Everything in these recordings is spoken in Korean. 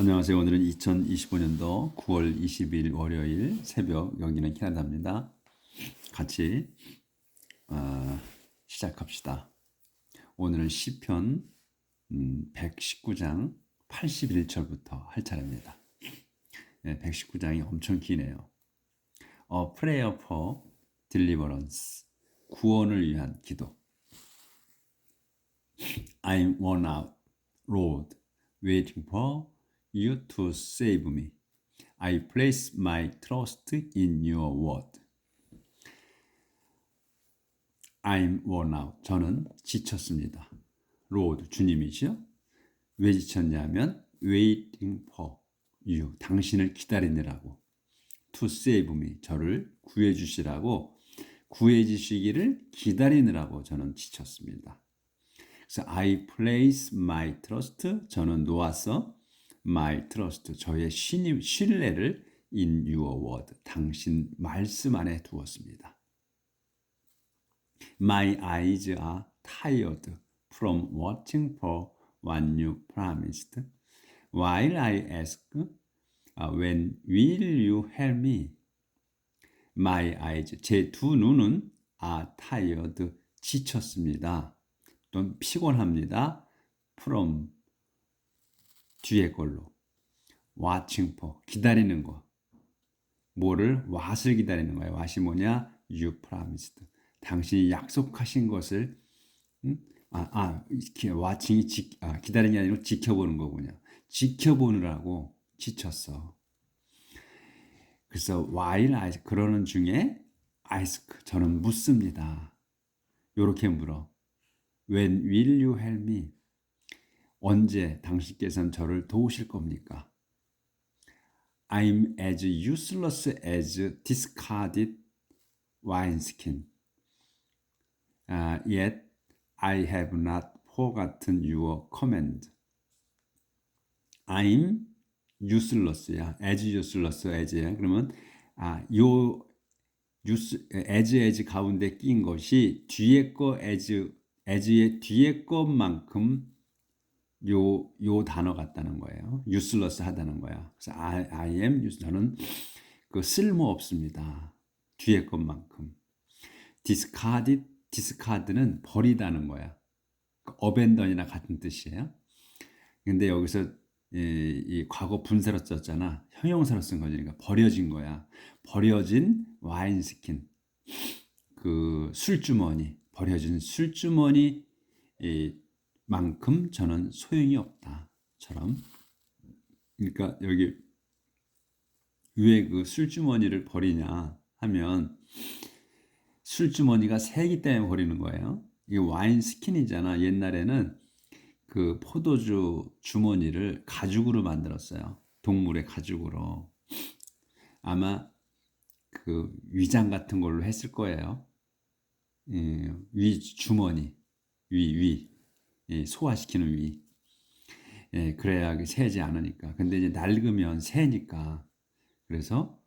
안녕하세요. 오늘은 2025년도 9월 20일 월요일 새벽, 여기는 캐나다입니다. 같이 시작합시다. 오늘은 시편 119장 81절부터 할 차례입니다. 네, 119장이 엄청 기네요. A prayer for deliverance, 구원을 위한 기도. I'm worn out, Lord, waiting for you to save me. I place my trust in your word. I'm worn out. 저는 지쳤습니다. Lord, 주님이시요. 왜 지쳤냐면 waiting for you. 당신을 기다리느라고. To save me. 저를 구해 주시라고, 구해 주시기를 기다리느라고 저는 지쳤습니다. 그래서 I place my trust. 저는 놓았어. my trust. 저의 신뢰를 in your word. 당신 말씀 안에 두었습니다. My eyes are tired from watching for what you promised. While I ask, when will you help me? My eyes, 제 두 눈은 are tired, 지쳤습니다. 또 피곤합니다. From, 뒤에 걸로. watching for, 기다리는 거. 뭐를? what을 기다리는 거예요. what이 뭐냐? You promised. 당신이 약속하신 것을 watching이 기다리는 게 아니고 지켜보는 거군요. 지켜보느라고 지쳤어. 그래서 while I 그러는 중에 ask 저는 묻습니다. 요렇게 물어. When will you help me? 언제 당신께서는 저를 도우실 겁니까? I'm as useless as discarded wineskin. Yet I have not forgotten your command. I'm useless야. as useless as야. 그러면 요 as 가운데 낀 것이 뒤에 거 as의 뒤에 것만큼 요 단어 같다는 거예요. useless 하다는 거야. 그래서 I am useless. 저는 그 쓸모 없습니다. 뒤에 것만큼. discard는 버리다는 거야. abandon이나 같은 뜻이에요. 근데 여기서 이 과거 분사로 썼잖아. 형용사로 쓴 거지. 그러니까 버려진 거야. 버려진 와인스킨. 그 술주머니. 버려진 술주머니 만큼 저는 소용이 없다처럼. 그러니까 여기 왜 그 술주머니를 버리냐 하면 술주머니가 새기 때문에 버리는 거예요. 이게 와인 스킨이잖아. 옛날에는 그 포도주 주머니를 가죽으로 만들었어요. 동물의 가죽으로. 아마 그 위장 같은 걸로 했을 거예요. 위 주머니, 소화시키는 위. 그래야 새지 않으니까. 근데 이제 낡으면 새니까. 그래서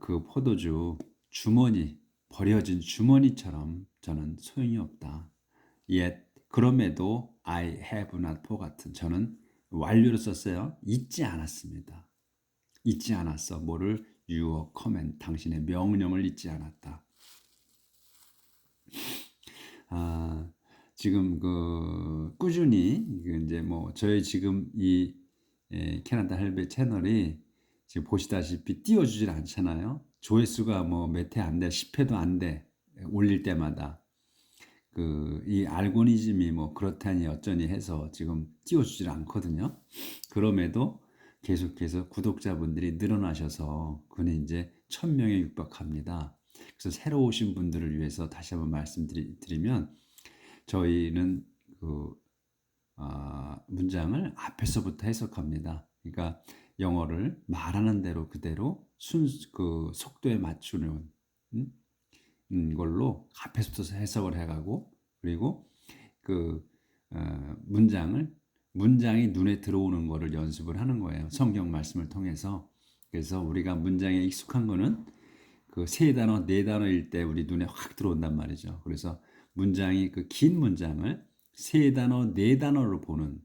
그 포도주 주머니, 버려진 주머니처럼 저는 소용이 없다. Yet 그럼에도 I have not forgotten. 저는 완료로 썼어요. 잊지 않았습니다. 잊지 않았어. 뭐를? Your command. 당신의 명령을 잊지 않았다. 지금 그 꾸준히 이제 뭐 저희 지금 이 캐나다 할배 채널이 지금 보시다시피 띄워주질 않잖아요. 조회수가 뭐 몇 회 안 돼, 10회도 안 돼. 올릴 때마다. 이 알고리즘이 뭐 그렇다니 어쩌니 해서 지금 띄워주질 않거든요. 그럼에도 계속해서 구독자분들이 늘어나셔서 그는 이제 1000명에 육박합니다. 그래서 새로 오신 분들을 위해서 다시 한번 말씀드리면 저희는 문장을 앞에서부터 해석합니다. 그러니까 영어를 말하는 대로 그대로 그 속도에 맞추는 걸로 앞에서부터 해석을 해가고, 그리고 문장이 눈에 들어오는 거를 연습을 하는 거예요. 성경 말씀을 통해서. 그래서 우리가 문장에 익숙한 거는 그 세 단어, 네 단어일 때 우리 눈에 확 들어온단 말이죠. 그래서 문장이 그 긴 문장을 세 단어, 네 단어로 보는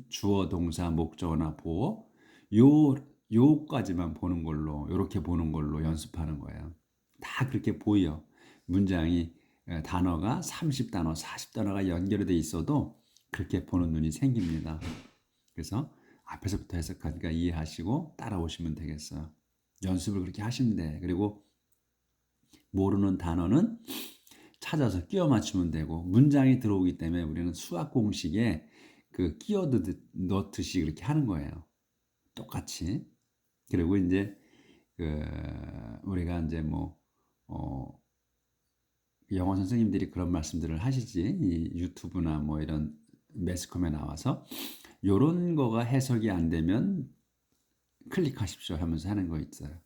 주어, 동사, 목적어나 보어 요 요까지만 보는 걸로 요렇게 보는 걸로 연습하는 거예요. 다 그렇게 보여. 문장이 단어가 30단어, 40단어가 연결이 돼 있어도 그렇게 보는 눈이 생깁니다. 그래서 앞에서부터 해석하니까 이해하시고 따라오시면 되겠어요. 연습을 그렇게 하시면 돼. 그리고 모르는 단어는 찾아서 끼워 맞추면 되고 문장이 들어오기 때문에 우리는 수학 공식에 그 끼워 넣듯이 그렇게 하는 거예요. 똑같이. 그리고 이제 그 우리가 이제 뭐 영어 선생님들이 그런 말씀들을 하시지. 이 유튜브나 뭐 이런 매스컴에 나와서 요런 거가 해석이 안 되면 클릭하십시오 하면서 하는 거 있어요.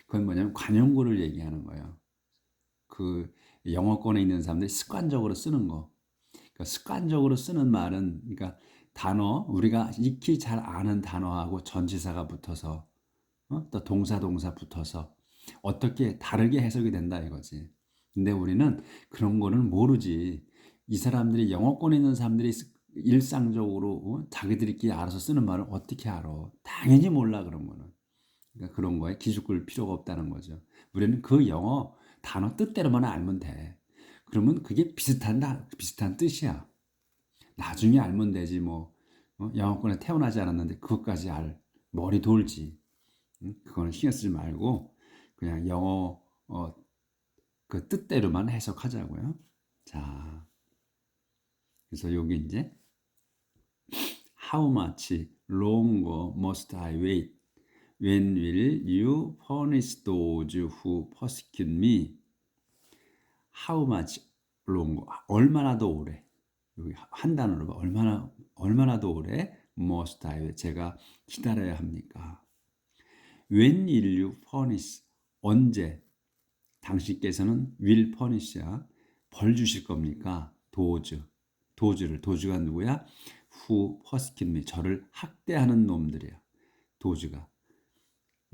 그건 뭐냐면 관용구를 얘기하는 거예요. 그 영어권에 있는 사람들이 습관적으로 쓰는 거. 그러니까 습관적으로 쓰는 말은 그러니까 단어 우리가 익히 잘 아는 단어하고 전치사가 붙어서 또 동사 붙어서 어떻게 다르게 해석이 된다 이거지. 근데 우리는 그런 거는 모르지. 이 사람들이 영어권에 있는 사람들이 일상적으로 자기들끼리 알아서 쓰는 말을 어떻게 알아? 당연히 몰라 그런 거는. 그러니까 그런 거에 기죽을 필요가 없다는 거죠. 우리는 그 영어 단어 뜻대로만 알면 돼. 그러면 그게 비슷한 뜻이야. 나중에 알면 되지 뭐. 영어권에 태어나지 않았는데 그것까지 머리 돌지. 그거는 신경 쓰지 말고 그냥 영어 그 뜻대로만 해석하자고요. 자, 그래서 여기 이제 How much longer must I wait? When will you punish those who persecute me? How much longer? 얼마나 더 오래? 여기 한 단어로 봐. 얼마나 더 오래? Must I? 제가 기다려야 합니까? When will you punish? 언제? 당신께서는 will punish야. 벌 주실 겁니까? 도주가 누구야? Who persecute me? 저를 학대하는 놈들이야. 도주가.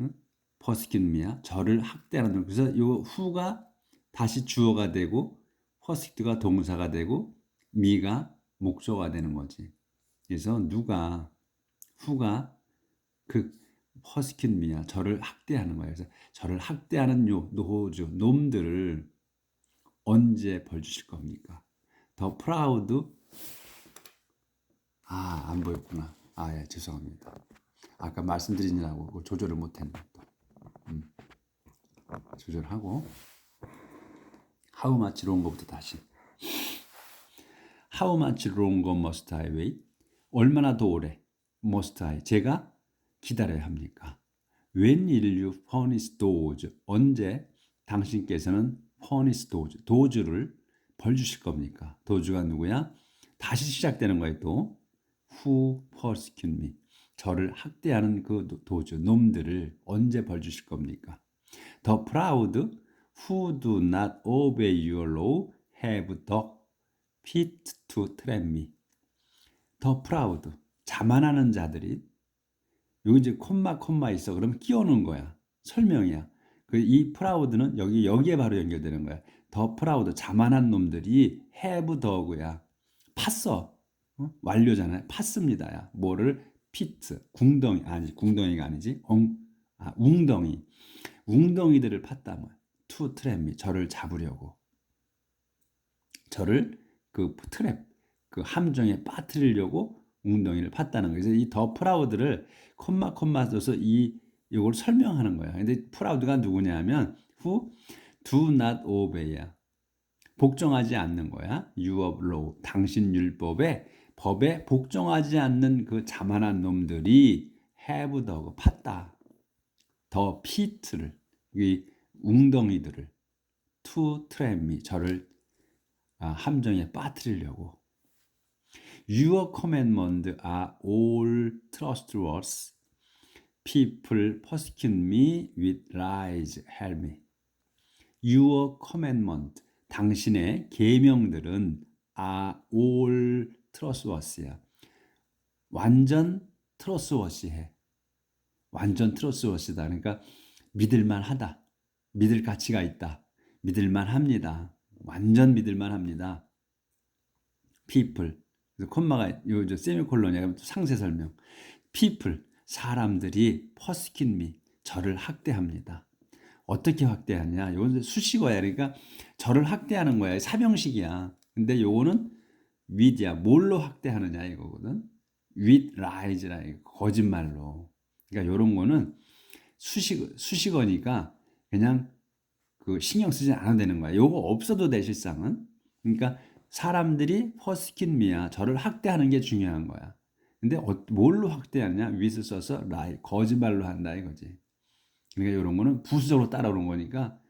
응? persecute me야. 저를 학대하는 놈. 그래서 이 who가 다시 주어가 되고 persecut가 동사가 되고 me가 목적어가 되는 거지. 그래서 who가 그 persecute me야. 저를 학대하는 거야. 그래서 저를 학대하는 놈들을 언제 벌 주실 겁니까? 더 proud. 안 보였구나. 예, 죄송합니다. 아까 말씀드리느라고 조절을 못했네. 조절하고 how much longer 다시. How much longer must I wait? 얼마나 더 오래 must I? 제가 기다려야 합니까? When will you punish those? 언제 당신께서는 punish those? 도주를 벌 주실 겁니까? 도주가 누구야? 다시 시작되는 거예요 또. Who persecute me? 저를 학대하는 그 도주 놈들을 언제 벌 주실 겁니까? The proud who do not obey your law have the fit to trap me. The proud 자만하는 자들이 여기 이제 콤마 있어. 그러면 끼워놓은 거야. 설명이야. 이 proud는 여기에 바로 연결되는 거야. The proud 자만한 놈들이 have the고야. 팠어. 완료잖아요. 팠습니다야. 뭐를 fit 궁덩이가 아니지. 웅덩이들을 팠다 뭐. To trap me. 저를 잡으려고. 저를 그 트랩 그 함정에 빠뜨리려고 웅덩이를 팠다는 거예요. 그래서 이 더 프라우드를 콤마 써서 이걸 설명하는 거야. 근데 프라우드가 누구냐면 who do not obey야. 복종하지 않는 거야. your law. 당신 법에 복종하지 않는 그 자만한 놈들이 have the 팠다. 더 pit를 이 웅덩이들을 to trap me. 저를 함정에 빠뜨리려고. Your commandments are all trustworthy. People persecute me with lies. Help me. Your commandments, 당신의 계명들은 are all trustworthy야. 완전 trustworthy해. 완전 trustworthy다. 그러니까 믿을만하다. 믿을 가치가 있다. 믿을만합니다. 완전 믿을만합니다. People 그래서 콤마가 요 세미콜론이야. 상세 설명. people 사람들이 persecute me 저를 학대합니다. 어떻게 학대하냐? 이건 수식어야. 그러니까 저를 학대하는 거야. 사명식이야. 근데 요거는 with야. 뭘로 학대하느냐 이거거든. with lies라 거짓말로. 그러니까 요런 거는 수식어니까 그냥 그 신경 쓰지 않아도 되는 거야. 요거 없어도 돼 실상은. 그러니까 사람들이 persecute me야. 저를 학대하는 게 중요한 거야. 근데 뭘로 학대하느냐? with 써서 lie 거짓말로 한다 이거지. 그러니까 이런 거는 부수적으로 따라오는 거니까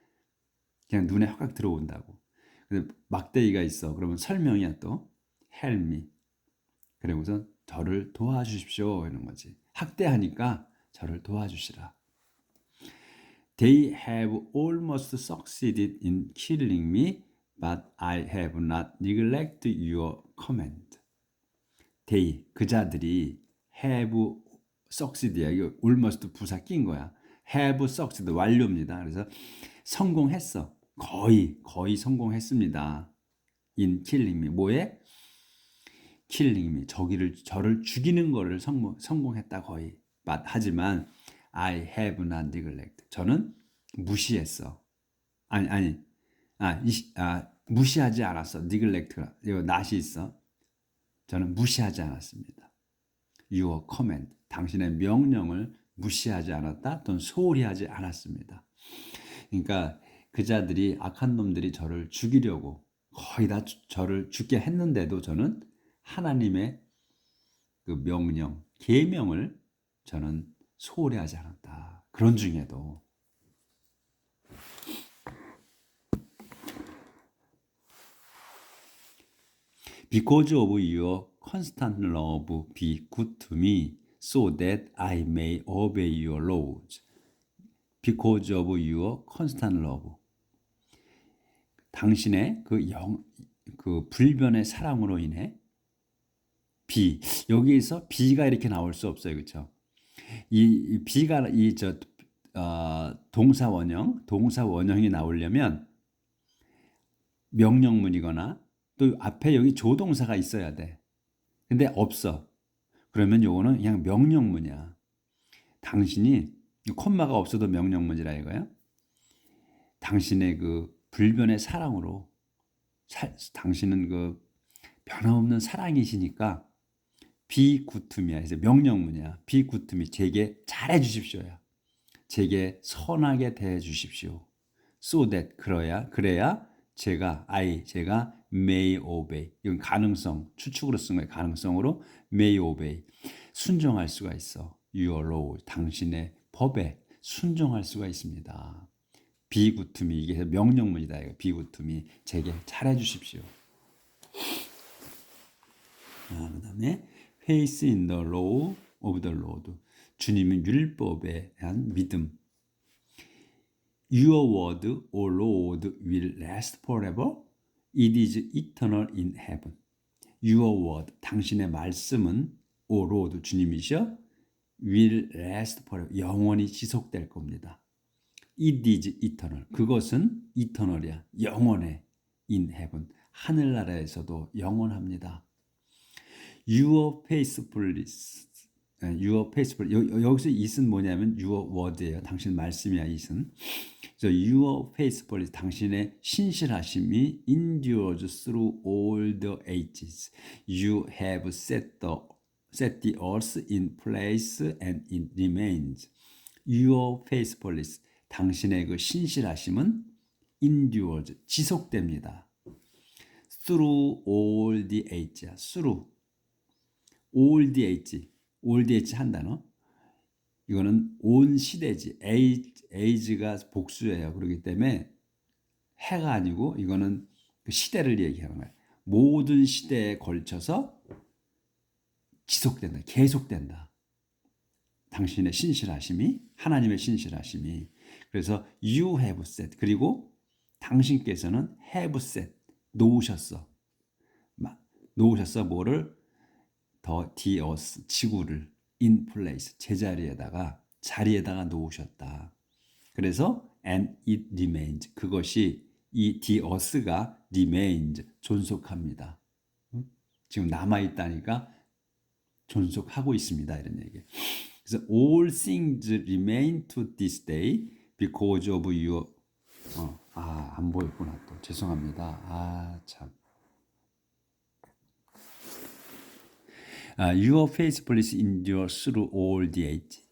그냥 눈에 확 들어온다고. 근데 막대기가 있어. 그러면 설명이야 또. help me. 그리고서 저를 도와주십시오 이런 거지. 학대하니까 저를 도와주시라. They have almost succeeded in killing me, but I have not neglected your command. They, 그자들이 have succeed야. 이거 almost 부사 낀 거야. have succeeded 완료입니다. 그래서 성공했어. 거의 성공했습니다. in killing me. 뭐에? killing me. 저를 죽이는 거를 성공했다 거의. but 하지만 I have not neglected. 저는 무시했어. 무시하지 않았어. neglect가 이거 not이 있어. 저는 무시하지 않았습니다. Your command. 당신의 명령을 무시하지 않았다 또는 소홀히 하지 않았습니다. 그러니까 그자들이 악한 놈들이 저를 죽이려고 거의 다 저를 죽게 했는데도 저는 하나님의 그 명령, 계명을 저는 소홀히 하지 않았다. 그런 중에도 Because of your constant love be good to me so that I may obey your laws. Because of your constant love. 당신의 그 불변의 사랑으로 인해 여기에서 비가 이렇게 나올 수 없어요. 그렇죠? 이 비가 동사 원형이 나오려면 명령문이거나 또 앞에 여기 조동사가 있어야 돼. 근데 없어. 그러면 요거는 그냥 명령문이야. 당신이 콤마가 없어도 명령문이라 이거야. 당신의 그 불변의 사랑으로 당신은 그 변함없는 사랑이시니까 be good to me야. 이제 명령문이야. be good to me. 제게 잘해 주십시오야. 제게 선하게 대해 주십시오. so that 그래야 제가 may obey. 이건 가능성, 추측으로 쓴 거예요. 가능성으로 may obey. 순종할 수가 있어. your law. 당신의 법에 순종할 수가 있습니다. be good to me. 이게 명령문이다. 이거 be good to me. 제게 잘해 주십시오. 그다음에 faith in the law of the Lord. 주님은 율법에 대한 믿음. Your word, O Lord, will last forever. It is eternal in heaven. Your word, 당신의 말씀은 O Lord, 주님이셔. will last forever. 영원히 지속될 겁니다. It is eternal. 그것은 eternal이야. 영원해. In heaven. 하늘나라에서도 영원합니다. Your faithfulness. Your faithfulness. 여기서 it은 뭐냐면 your word예요. 당신 말씀이야, it은. 그래서 your faithfulness. 당신의 신실하심이 endures through all the ages. You have set the earth in place and it remains. Your faithfulness. 당신의 그 신실하심은 endures. 지속됩니다. Through all the ages. Through. all the age 한 단어. 이거는 온 시대지. age가 복수예요. 그렇기 때문에 해가 아니고 이거는 그 시대를 얘기하는 거예요. 모든 시대에 걸쳐서 지속된다. 계속된다. 당신의 신실하심이, 하나님의 신실하심이. 그래서 you have set. 그리고 당신께서는 have set. 놓으셨어. 뭐를? the earth, 지구를 in place, 자리에다가 놓으셨다. 그래서 and it remains, 그것이 이 the earth가 remains, 존속합니다. 지금 남아있다니까 존속하고 있습니다. 이런 얘기. 그래서 all things remain to this day because of your 안 보였구나 또 죄송합니다. 참. Your faithfulness endures through all the age.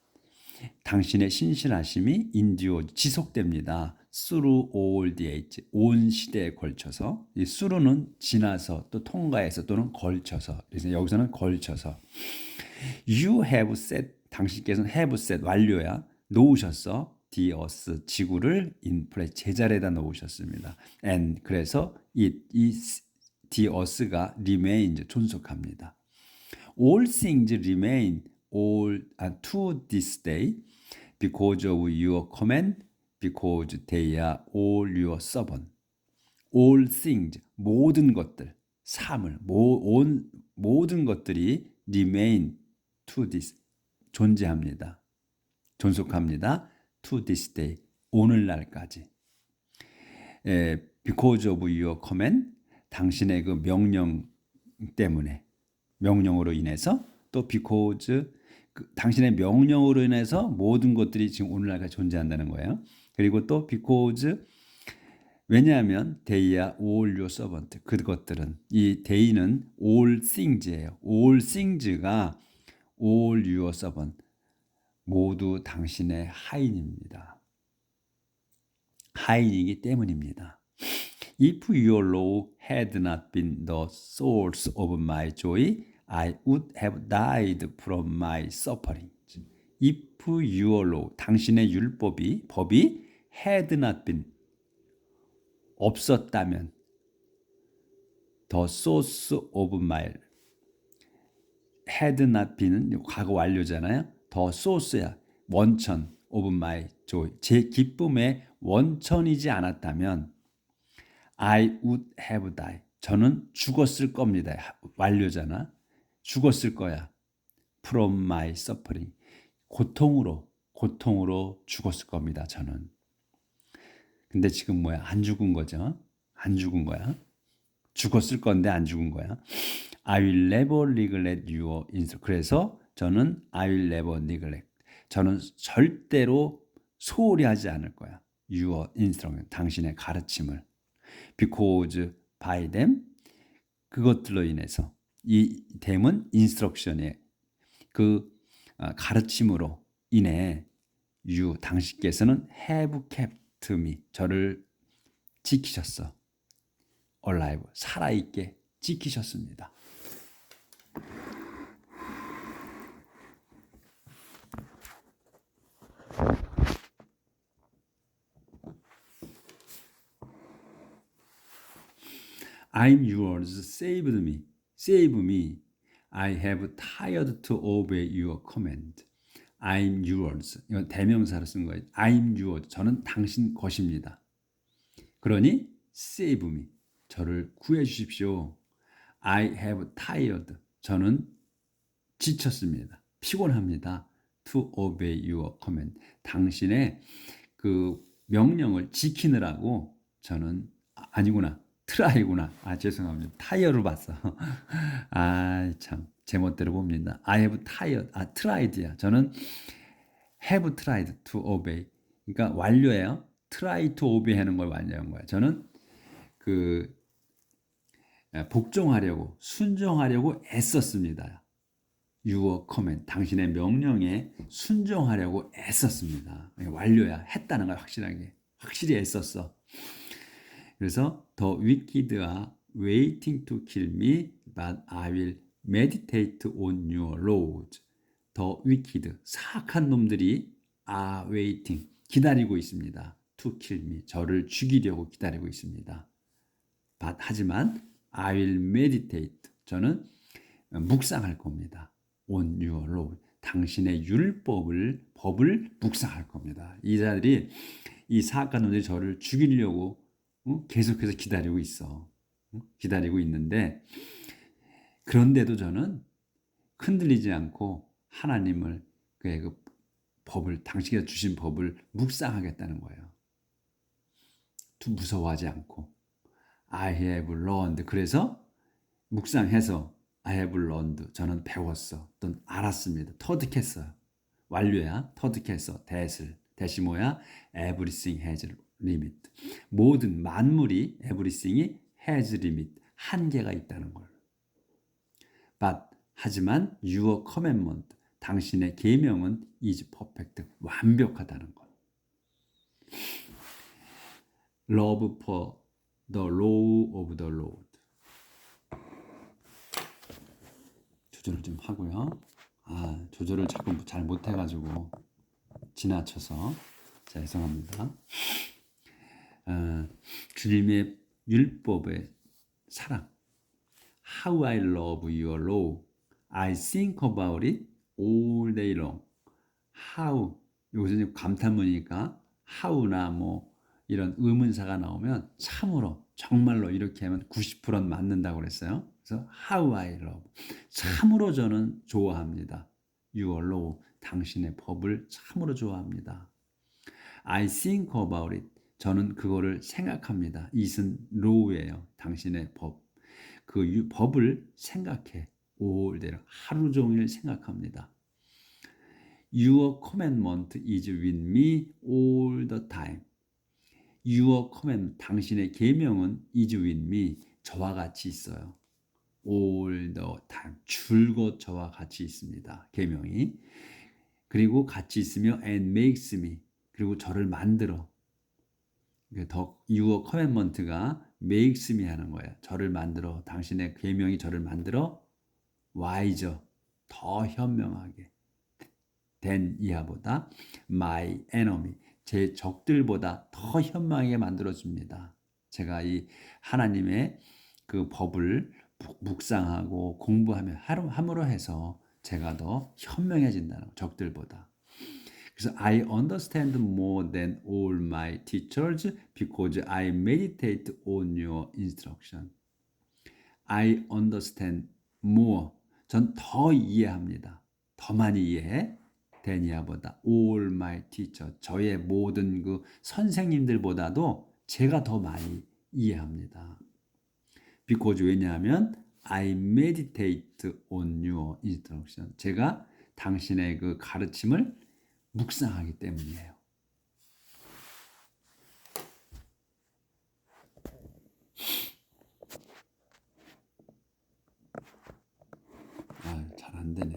당신의 신실하심이 endure 지속됩니다. through all the age. 온 시대에 걸쳐서. 이 through는 지나서 또 통과해서 또는 걸쳐서. 그래서 여기서는 걸쳐서. You have set 당신께서는 have set 완료야. 놓으셨어. the earth 지구를 in place 제자리에다 놓으셨습니다. and 그래서 이 the earth가 remains 존속합니다. All things remain all to this day because of your command, because they are all your servant. All things 모든 것들 사물 모든 것들이 remain to this 존재합니다. 존속합니다. to this day 오늘날까지. because of your command 당신의 그 명령 때문에 명령으로 인해서 또 because 당신의 명령으로 인해서 모든 것들이 지금 오늘날까지 존재한다는 거예요. 그리고 또 because 왜냐하면 they are all your servant 그것들은 이 they는 all things예요. all things가 all your servant 모두 당신의 하인입니다. 하인이기 때문입니다. If your law had not been the source of my joy, I would have died from my suffering. If your law, 당신의 법이 had not been, 없었다면, the source of my, had not been은 과거 완료잖아요. the source야, 원천 of my joy, 제 기쁨의 원천이지 않았다면, I would have died. 저는 죽었을 겁니다. 완료잖아. 죽었을 거야. From my suffering. 고통으로 죽었을 겁니다. 저는. 근데 지금 뭐야? 안 죽은 거죠. 안 죽은 거야. 죽었을 건데 안 죽은 거야. I will never neglect your instruction. 그래서 저는 I will never neglect. 저는 절대로 소홀히 하지 않을 거야. Your instruction. 당신의 가르침을. Because by them 그것들로 인해서 이 them은 instruction의 그 가르침으로 인해 you 당신께서는 have kept me 저를 지키셨어. alive 살아있게 지키셨습니다. I'm yours, save me. I have tired to obey your command. I'm yours. 이건 대명사로 쓴 거예요. I'm yours. 저는 당신 것입니다. 그러니 save me. 저를 구해 주십시오. I have tired. 저는 지쳤습니다. 피곤합니다. To obey your command. 당신의 그 명령을 지키느라고 저는 아니구나. 트라이구나. 죄송합니다. 타이어로 봤어. 참 제멋대로 봅니다. I have tired. tried야. 저는 have tried to obey. 그러니까 완료예요. try to obey 하는 걸 완료한 거예요. 저는 그 복종하려고 순종하려고 애썼습니다. Your command. 당신의 명령에 순종하려고 애썼습니다. 완료야. 했다는 거야. 확실히 애썼어. 그래서 the wicked are waiting to kill me, but I will meditate on your laws. The wicked, 사악한 놈들이 are waiting, 기다리고 있습니다. To kill me, 저를 죽이려고 기다리고 있습니다. But, 하지만 I will meditate, 저는 묵상할 겁니다. On your law, 당신의 법을 묵상할 겁니다. 이 자들이 이 사악한 놈들이 저를 죽이려고 계속해서 기다리고 있어. 기다리고 있는데 그런데도 저는 흔들리지 않고 하나님을 그 법을 당신께서 주신 법을 묵상하겠다는 거예요. 무서워하지 않고 I have learned. 그래서 묵상해서 I have learned. 저는 배웠어. 또는 알았습니다. 터득했어요. 완료야. 터득했어. 대시 뭐야? Everything has limit. 모든 만물이 everything이 has limit. 한계가 있다는 걸. But 하지만 your commandment. 당신의 계명은 is perfect. 완벽하다는 것. Love for the law of the Lord. 조절을 좀 하고요. 조절을 자꾸 잘 못해가지고 지나쳐서 죄송합니다. 주님의 율법의 사랑. How I love your law. I think about it all day long. How. 여기서 감탄문이니까 how나 뭐 이런 의문사가 나오면 참으로 정말로 이렇게 하면 90%는 맞는다고 그랬어요. 그래서 how I love. 참으로 저는 좋아합니다. Your law. 당신의 법을 참으로 좋아합니다. I think about it. 저는 그거를 생각합니다. it은 law예요. 당신의 법. 그 법을 생각해. all day. 하루 종일 생각합니다. Your commandment is with me all the time. Your command, 당신의 계명은 is with me, 저와 같이 있어요. All the time, 줄곧 저와 같이 있습니다. 계명이. 그리고 같이 있으며 and makes me, 그리고 저를 만들어. Your commandment가 makes me 하는 거예요. 저를 만들어, 당신의 계명이 저를 만들어 wiser, 더 현명하게. 된 이하보다 my enemy, 제 적들보다 더 현명하게 만들어줍니다. 제가 이 하나님의 그 법을 묵상하고 공부함으로 해서 제가 더 현명해진다는 적들보다. 그래서 I understand more than all my teachers because I meditate on your instruction. I understand more. 전 더 이해합니다. 더 많이 이해해. 데니아보다 all my teacher. 저의 모든 그 선생님들보다도 제가 더 많이 이해합니다. because 왜냐하면 I meditate on your instruction. 제가 당신의 그 가르침을 묵상하기 때문이에요. 잘 안 되네.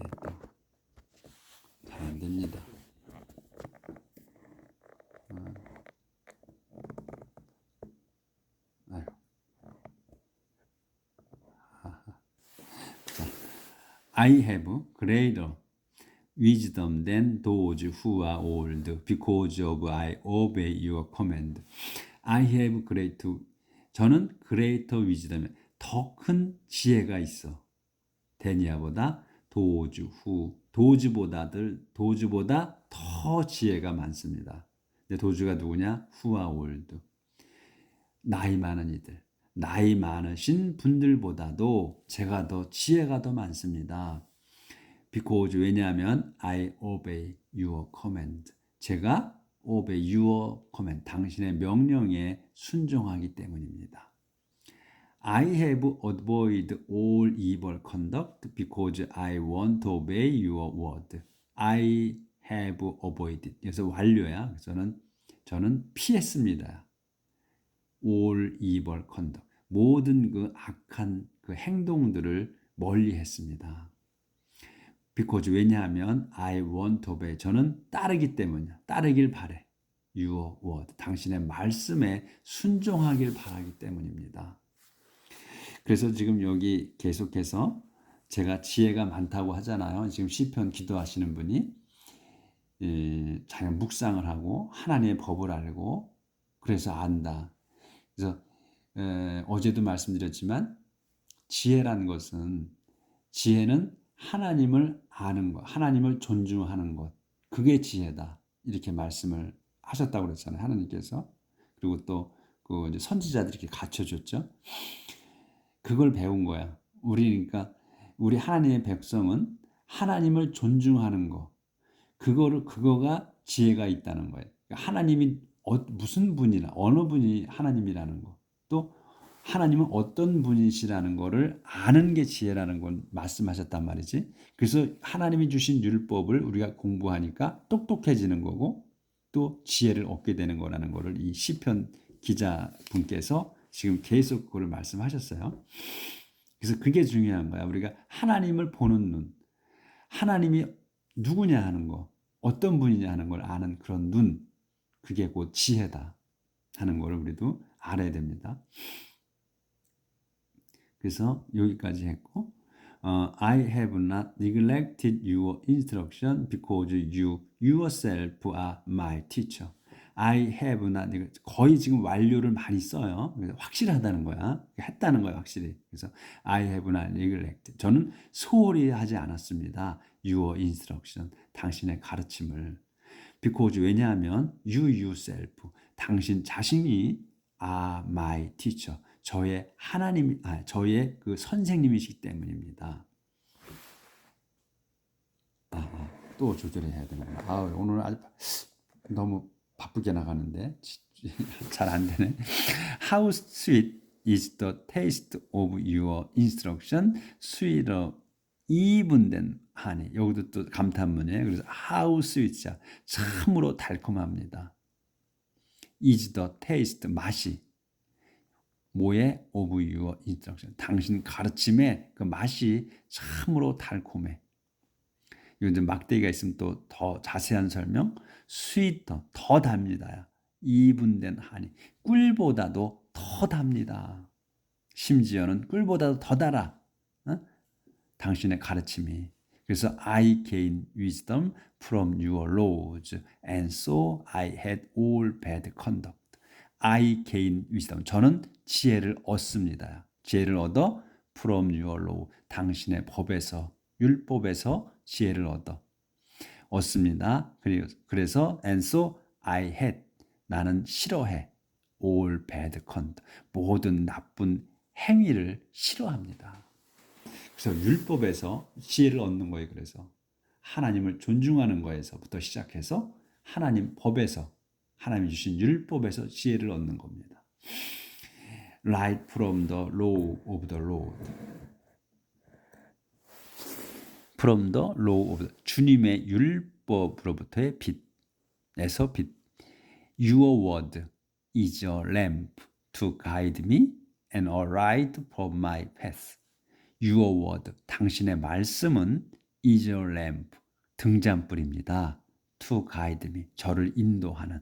잘 안 됩니다. I have greater wisdom than those who are old because of I obey your command. I have greater, 저는 greater wisdom, 더 큰 지혜가 있어. 데니아보다 those who, 도즈보다 더 지혜가 많습니다. 근데 도즈가 누구냐? who are old. 나이 많은 이들. 나이 많으신 분들보다도 제가 더 지혜가 더 많습니다. because 왜냐하면 I obey your command. 제가 obey your command. 당신의 명령에 순종하기 때문입니다. I have avoided all evil conduct because I want to obey your word. I have avoided. 그래서 완료야. 저는 피했습니다. all evil conduct. 모든 그 악한 그 행동들을 멀리했습니다. because 왜냐하면 I want to obey. 저는 따르기 때문이야. 따르길 바래. Your word. 당신의 말씀에 순종하길 바라기 때문입니다. 그래서 지금 여기 계속해서 제가 지혜가 많다고 하잖아요. 지금 시편 기도하시는 분이 자연 묵상을 하고 하나님의 법을 알고 그래서 안다. 그래서 어제도 말씀드렸지만 지혜라는 것은 지혜는 하나님을 아는 것, 하나님을 존중하는 것, 그게 지혜다. 이렇게 말씀을 하셨다고 그랬잖아요. 하나님께서. 그리고 또 그 이제 선지자들이 이렇게 가르쳐줬죠. 그걸 배운 거야. 그러니까 우리 하나님의 백성은 하나님을 존중하는 거, 그거가 지혜가 있다는 거예요. 그러니까 하나님이 무슨 분이나 어느 분이 하나님이라는 거, 또 하나님은 어떤 분이시라는 거를 아는 게 지혜라는 건 말씀하셨단 말이지. 그래서 하나님이 주신 율법을 우리가 공부하니까 똑똑해지는 거고 또 지혜를 얻게 되는 거라는 거를 이 시편 기자분께서 지금 계속 그걸 말씀하셨어요. 그래서 그게 중요한 거야. 우리가 하나님을 보는 눈, 하나님이 누구냐 하는 거, 어떤 분이냐 하는 걸 아는 그런 눈, 그게 곧 지혜다 하는 걸 우리도 알아야 됩니다. 그래서 여기까지 했고, I have not neglected your instruction because you yourself are my teacher. I have not 거의 지금 완료를 많이 써요. 그래서 확실하다는 거야. 했다는 거야, 확실히. 그래서 I have not neglected. 저는 소홀히 하지 않았습니다. Your instruction. 당신의 가르침을. Because 왜냐하면 you yourself. 당신 자신이 are my teacher. 저의 하나님, 저의 그 선생님이시기 때문입니다. 또 조절해야 됩니다. 오늘 아주 너무 바쁘게 나가는데 잘 안 되네. How sweet is the taste of your instruction, sweeter even than honey. 여기도 또 감탄문이에요. 그래서 how sweet이야. 참으로 달콤합니다. is the taste, 맛이. 뭐의 of your instruction. 당신 가르침의 그 맛이 참으로 달콤해. 이건 막대기가 있으면 또 더 자세한 설명. sweeter, 더 답니다. even than honey. 꿀보다도 더 답니다. 심지어는 꿀보다도 더 달아. 당신의 가르침이. 그래서 I gain wisdom from your laws, and so I had all bad conduct. I gain wisdom. 저는 지혜를 얻습니다. 지혜를 얻어 from your law. 당신의 법에서, 율법에서 지혜를 얻습니다. 그래서 and so I had. 나는 싫어해. all bad conduct. 모든 나쁜 행위를 싫어합니다. 그래서 율법에서 지혜를 얻는 거예요. 그래서 하나님을 존중하는 거에서부터 시작해서 하나님 법에서 하나님이 주신 율법에서 지혜를 얻는 겁니다. Light from the law of the Lord. From the law of the 주님의 율법으로부터의 빛에서 빛. Your word is a lamp to guide me and a light for my path. Your word, 당신의 말씀은 is a lamp, 등잔불입니다. To guide me, 저를 인도하는.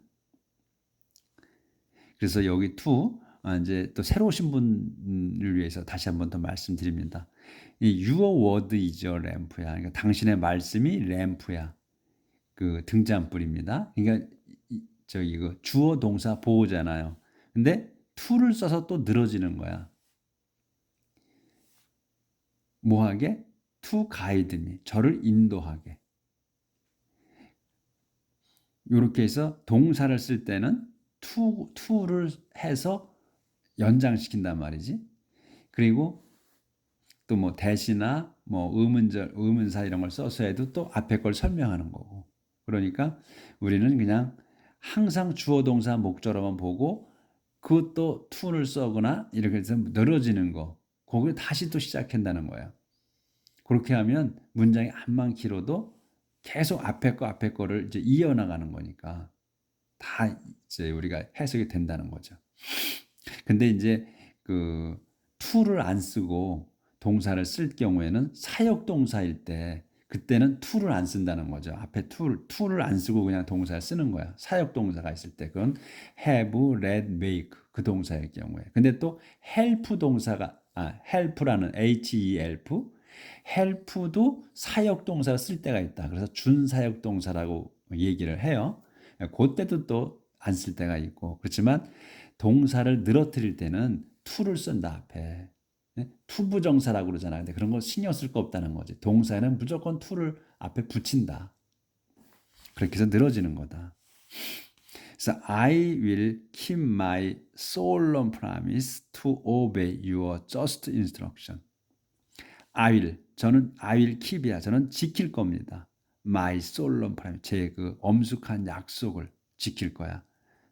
그래서 여기 to, 이제 또 새로 오신 분을 위해서 다시 한번 더 말씀드립니다. 이 Your word is a lamp야. 그러니까 당신의 말씀이 램프야. 그 등잔불입니다. 그러니까 그 주어 동사 보호잖아요. 근데 to를 써서 또 늘어지는 거야. 뭐하게? To guide me. 저를 인도하게. 이렇게 해서 동사를 쓸 때는 to를 해서 연장시킨단 말이지. 그리고 또 뭐 대시나 뭐 의문사 이런 걸 써서 해도 또 앞에 걸 설명하는 거고. 그러니까 우리는 그냥 항상 주어 동사 목적어만 보고 그것도 to를 써거나 이렇게 해서 늘어지는 거. 그걸 다시 또 시작한다는 거야. 그렇게 하면 문장이 암만 길어도 계속 앞에 거를 이제 이어나가는 거니까 다 이제 우리가 해석이 된다는 거죠. 근데 이제 그 to를 안 쓰고 동사를 쓸 경우에는 사역동사일 때 그때는 to를 안 쓴다는 거죠. 앞에 to를 안 쓰고 그냥 동사를 쓰는 거야. 사역동사가 있을 때 그건 have, let, make 그 동사의 경우에. 근데 또 help 동사가 help라는 help help도 사역동사를 쓸 때가 있다. 그래서 준사역동사라고 얘기를 해요. 그때도 또 안 쓸 때가 있고 그렇지만 동사를 늘어뜨릴 때는 to를 쓴다 앞에. 투부정사라고 그러잖아요. 근데 그런 거 신경 쓸 거 없다는 거지. 동사에는 무조건 to를 앞에 붙인다. 그렇게 해서 늘어지는 거다. 그래서 I will keep my solemn promise to obey your just instruction. 저는 I will keep이야. 저는 지킬 겁니다. My solemn promise. 제 그 엄숙한 약속을 지킬 거야.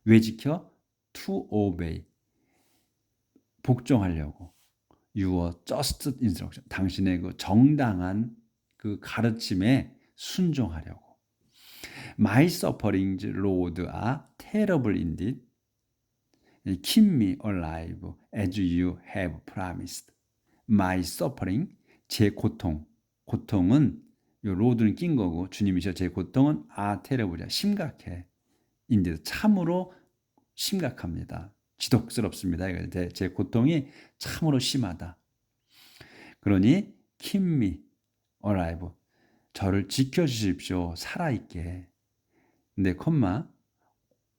왜 지켜? To obey. 복종하려고. Your just instruction. 당신의 그 정당한 그 가르침에 순종하려고. My sufferings, Lord, are terrible indeed. Keep me alive as you have promised. My suffering, 제 고통은 요 로드는 낀 거고 주님이셔. 제 고통은 terrible이야. 심각해. 인데ed 참으로 심각합니다. 지독스럽습니다. 제 고통이 참으로 심하다. 그러니 keep me alive. 저를 지켜주십시오. 살아있게. 근데 콤마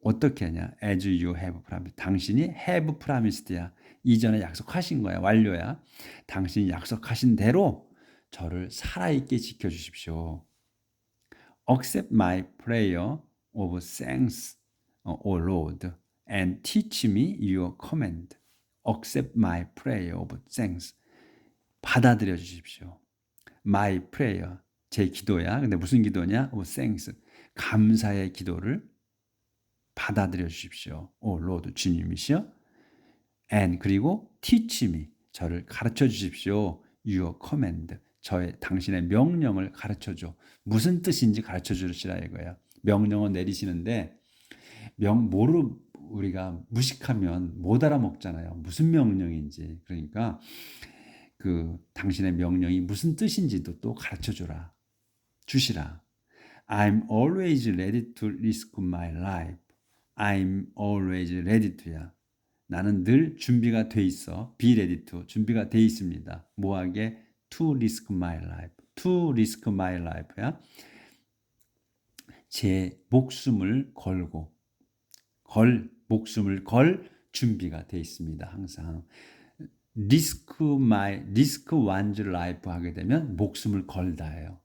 어떻게 하냐? As you have promised. 당신이 have promised야. 이전에 약속하신 거야. 완료야. 당신이 약속하신 대로 저를 살아있게 지켜주십시오. Accept my prayer of thanks, O Lord, and teach me your command. Accept my prayer of thanks. 받아들여 주십시오. My prayer, 제 기도야. 근데 무슨 기도냐? of thanks, 감사의 기도를 받아들여 주십시오. 오 로드, 주님이시여. And 그리고 teach me, 저를 가르쳐 주십시오. Your command, 당신의 명령을 가르쳐 줘. 무슨 뜻인지 가르쳐 주시라 이거야. 명령을 내리시는데 우리가 무식하면 못 알아먹잖아요. 무슨 명령인지. 그러니까 그 당신의 명령이 무슨 뜻인지도 또 가르쳐 주시라. I'm always ready to risk my life. I'm always ready to야. 나는 늘 준비가 돼 있어. Be ready to. 준비가 돼 있습니다. 뭐하게? To risk my life. To risk my life야. 제 목숨을 목숨을 걸 준비가 돼 있습니다. 항상. risk one's life 하게 되면 목숨을 걸다예요.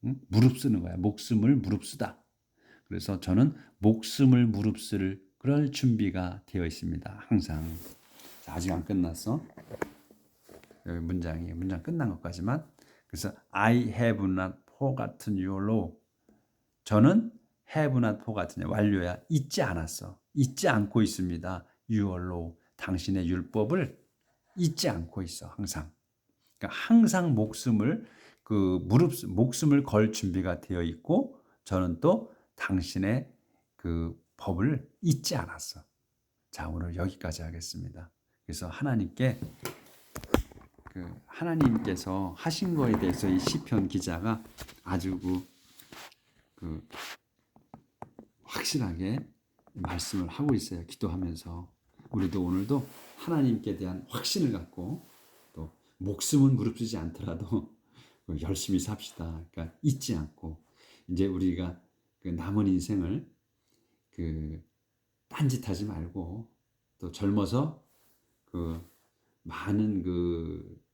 무릅쓰는 거야. 목숨을 무릅쓰다. 그래서 저는 목숨을 무릅쓸 그럴 준비가 되어 있습니다. 항상. 자, 아직 안 끝났어. 여기 문장 끝난 것까지만. 그래서 I have not forgotten your law. 저는 have not forgotten, 완료야. 잊지 않았어. 잊지 않고 있습니다. Your law, 당신의 율법을 잊지 않고 있어. 항상. 그러니까 항상 목숨을 걸 준비가 되어 있고 저는 또 당신의 그 법을 잊지 않았어. 자, 오늘 여기까지 하겠습니다. 그래서 하나님께서 하신 거에 대해서 이 시편 기자가 아주 확실하게 말씀을 하고 있어요. 기도하면서. 우리도 오늘도 하나님께 대한 확신을 갖고 또 목숨은 무릅쓰지 않더라도 열심히 삽시다. 그러니까 잊지 않고 이제 우리가 그 남은 인생을 딴짓하지 말고 또 젊어서 많은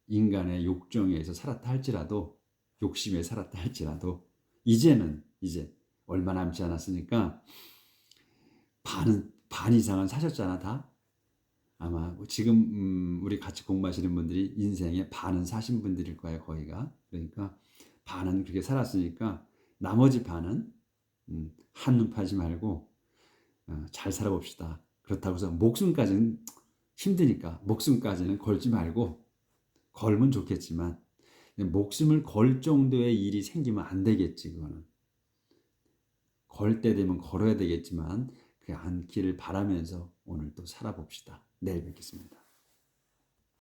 인간의 욕정에 의해서 살았다 할지라도 욕심에 살았다 할지라도 이제 얼마 남지 않았으니까 반 이상은 사셨잖아. 다 아마 지금 우리 같이 공부하시는 분들이 인생의 반은 사신 분들일 거예요. 거의가. 그러니까 반은 그렇게 살았으니까 나머지 반은 한눈 파지 말고 잘 살아봅시다. 그렇다고 해서 목숨까지는 힘드니까 목숨까지는 걸지 말고, 걸면 좋겠지만 목숨을 걸 정도의 일이 생기면 안 되겠지. 그거는 걸 때 되면 걸어야 되겠지만 그게 않기를 바라면서 오늘 또 살아봅시다. 내일 뵙겠습니다.